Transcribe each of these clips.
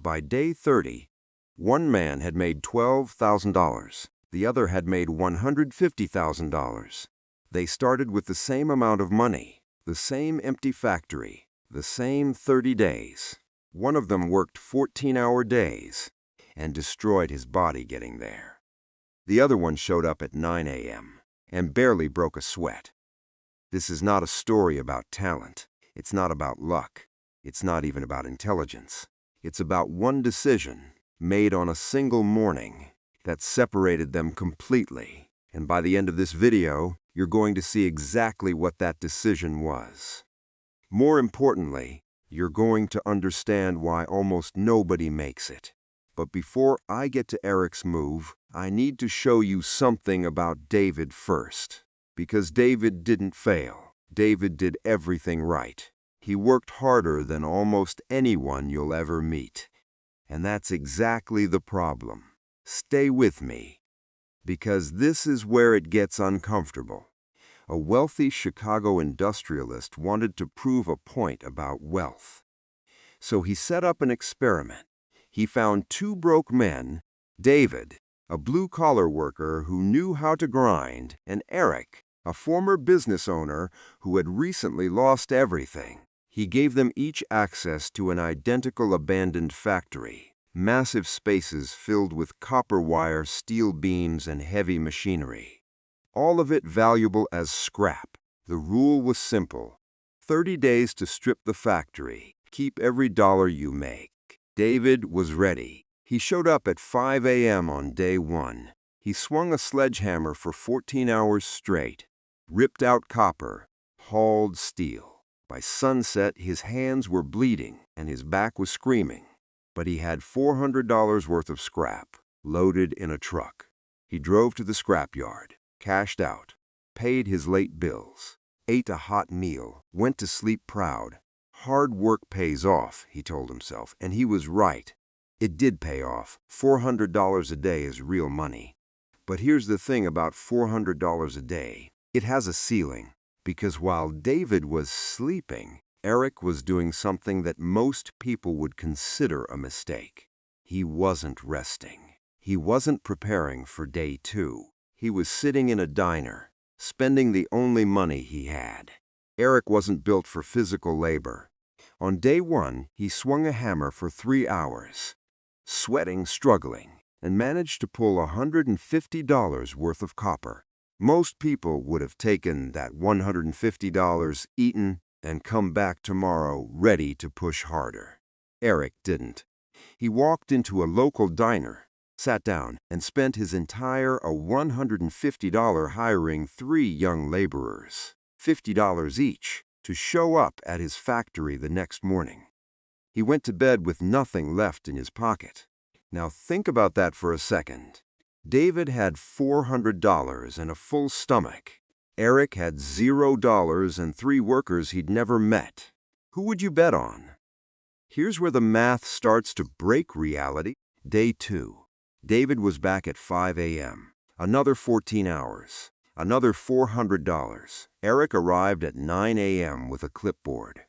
By day 30, one man had made $12,000. The other had made $150,000. They started with the same amount of money, the same empty factory, the same 30 days. One of them worked 14-hour days and destroyed his body getting there. The other one showed up at 9 a.m. and barely broke a sweat. This is not a story about talent. It's not about luck. It's not even about intelligence. It's about one decision made on a single morning that separated them completely. And by the end of this video, you're going to see exactly what that decision was. More importantly, you're going to understand why almost nobody makes it. But before I get to Eric's move, I need to show you something about David first. Because David didn't fail. David did everything right. He worked harder than almost anyone you'll ever meet. And that's exactly the problem. Stay with me, because this is where it gets uncomfortable. A wealthy Chicago industrialist wanted to prove a point about wealth. So he set up an experiment. He found two broke men, David, a blue-collar worker who knew how to grind, and Eric, a former business owner who had recently lost everything. He gave them each access to an identical abandoned factory, massive spaces filled with copper wire, steel beams, and heavy machinery. All of it valuable as scrap. The rule was simple: 30 days to strip the factory. Keep every dollar you make. David was ready. He showed up at 5 a.m. on day 1. He swung a sledgehammer for 14 hours straight, ripped out copper, hauled steel. By sunset, his hands were bleeding and his back was screaming. But he had $400 worth of scrap loaded in a truck. He drove to the scrapyard, cashed out, paid his late bills, ate a hot meal, went to sleep proud. Hard work pays off, he told himself, and he was right. It did pay off. $400 a day is real money. But here's the thing about $400 a day. It has a ceiling. Because while David was sleeping, Eric was doing something that most people would consider a mistake. He wasn't resting. He wasn't preparing for day 2. He was sitting in a diner, spending the only money he had. Eric wasn't built for physical labor. On day 1, he swung a hammer for 3 hours, sweating, struggling, and managed to pull $150 worth of copper. Most people would have taken that $150, eaten, and come back tomorrow ready to push harder. Eric didn't. He walked into a local diner, sat down, and spent his entire $150 hiring 3 young laborers, $50 each, to show up at his factory the next morning. He went to bed with nothing left in his pocket. Now think about that for a second. David had $400 and a full stomach. Eric had $0 and 3 workers he'd never met. Who would you bet on? Here's where the math starts to break reality. Day 2. David was back at 5 a.m. Another 14 hours. Another $400. Eric arrived at 9 a.m. with a clipboard.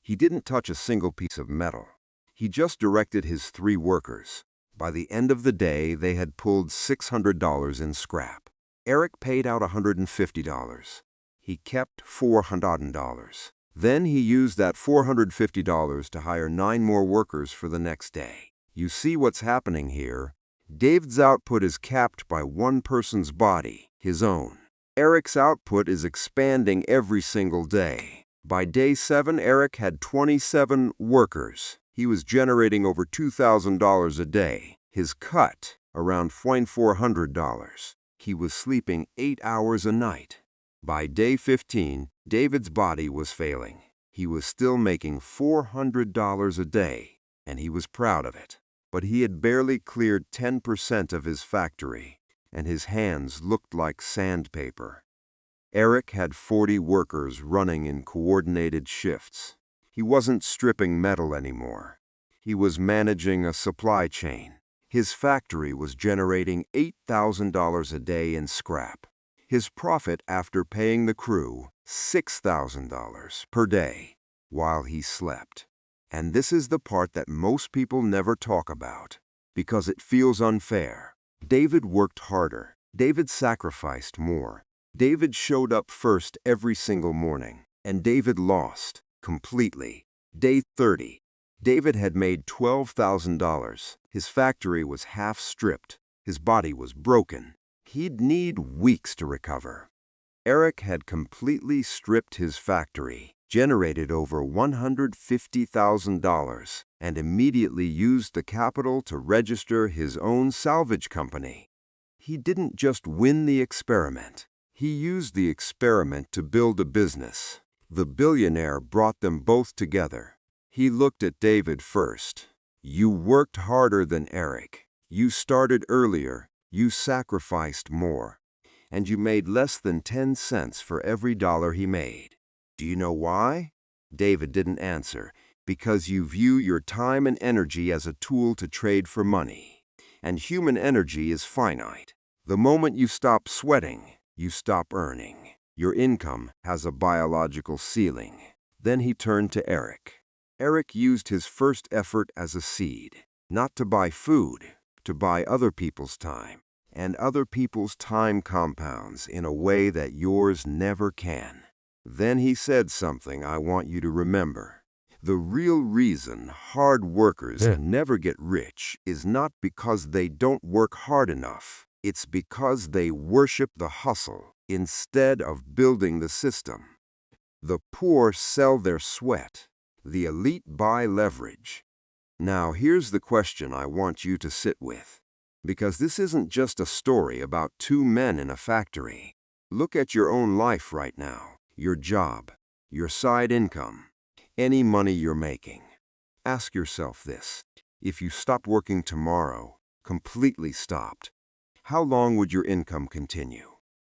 He didn't touch a single piece of metal. He just directed his 3 workers. By the end of the day, they had pulled $600 in scrap. Eric paid out $150. He kept $400. Then he used that $450 to hire 9 more workers for the next day. You see what's happening here? David's output is capped by one person's body, his own. Eric's output is expanding every single day. By day 7, Eric had 27 workers. He was generating over $2,000 a day. His cut, around $400. He was sleeping 8 hours a night. By day 15, David's body was failing. He was still making $400 a day, and he was proud of it. But he had barely cleared 10% of his factory, and his hands looked like sandpaper. Eric had 40 workers running in coordinated shifts. He wasn't stripping metal anymore. He was managing a supply chain. His factory was generating $8,000 a day in scrap. His profit after paying the crew, $6,000 per day, while he slept. And this is the part that most people never talk about, because it feels unfair. David worked harder. David sacrificed more. David showed up first every single morning. And David lost, completely. Day 30. David had made $12,000. His factory was half stripped. His body was broken. He'd need weeks to recover. Eric had completely stripped his factory, generated over $150,000, and immediately used the capital to register his own salvage company. He didn't just win the experiment. He used the experiment to build a business. The billionaire brought them both together. He looked at David first. You worked harder than Eric. You started earlier. You sacrificed more. And you made less than 10 cents for every dollar he made. Do you know why? David didn't answer. Because you view your time and energy as a tool to trade for money. And human energy is finite. The moment you stop sweating, you stop earning. Your income has a biological ceiling. Then he turned to Eric. Eric used his first effort as a seed, not to buy food, to buy other people's time. And other people's time compounds in a way that yours never can. Then he said something I want you to remember. The real reason hard workers never get rich is not because they don't work hard enough. It's because they worship the hustle instead of building the system. The poor sell their sweat. The elite buy leverage. Now here's the question I want you to sit with. Because this isn't just a story about two men in a factory. Look at your own life right now, your job, your side income, any money you're making. Ask yourself this. If you stopped working tomorrow, completely stopped, how long would your income continue?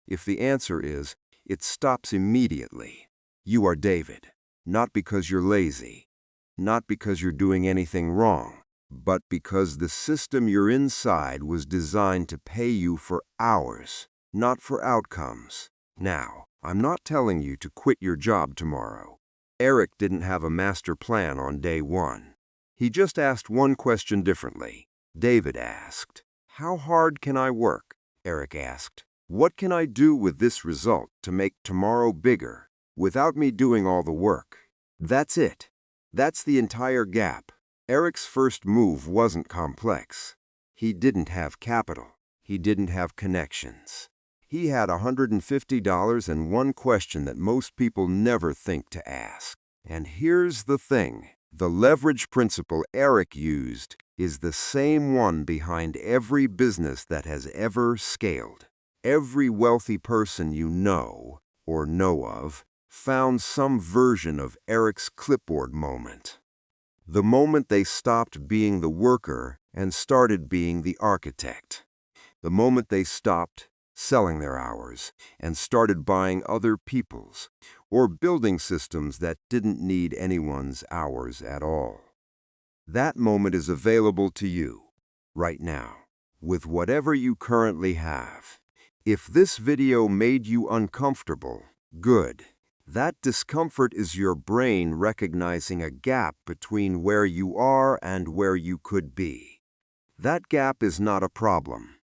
If the answer is, it stops immediately, you are David. Not because you're lazy, not because you're doing anything wrong, but because the system you're inside was designed to pay you for hours, not for outcomes. Now, I'm not telling you to quit your job tomorrow. Eric didn't have a master plan on day one. He just asked one question differently. David asked, "How hard can I work?" Eric asked, "What can I do with this result to make tomorrow bigger without me doing all the work?" That's it. That's the entire gap. Eric's first move wasn't complex. He didn't have capital. He didn't have connections. He had $150 and one question that most people never think to ask. And here's the thing. The leverage principle Eric used is the same one behind every business that has ever scaled. Every wealthy person you know or know of found some version of Eric's clipboard moment. The moment they stopped being the worker and started being the architect. The moment they stopped selling their hours and started buying other people's or building systems that didn't need anyone's hours at all. That moment is available to you right now with whatever you currently have. If this video made you uncomfortable, good. That discomfort is your brain recognizing a gap between where you are and where you could be. That gap is not a problem.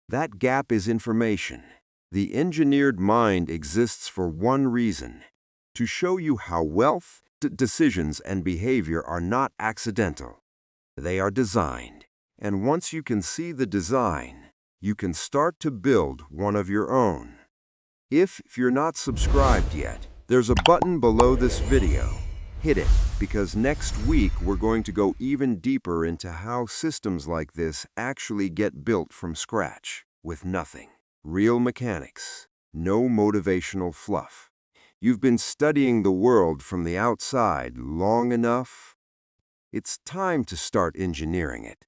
That gap is information. The engineered mind exists for one reason: to show you how wealth, decisions, and behavior are not accidental. They are designed. And once you can see the design, you can start to build one of your own. If you're not subscribed yet, there's a button below this video. Hit it, because next week we're going to go even deeper into how systems like this actually get built from scratch, with nothing. Real mechanics, no motivational fluff. You've been studying the world from the outside long enough. It's time to start engineering it.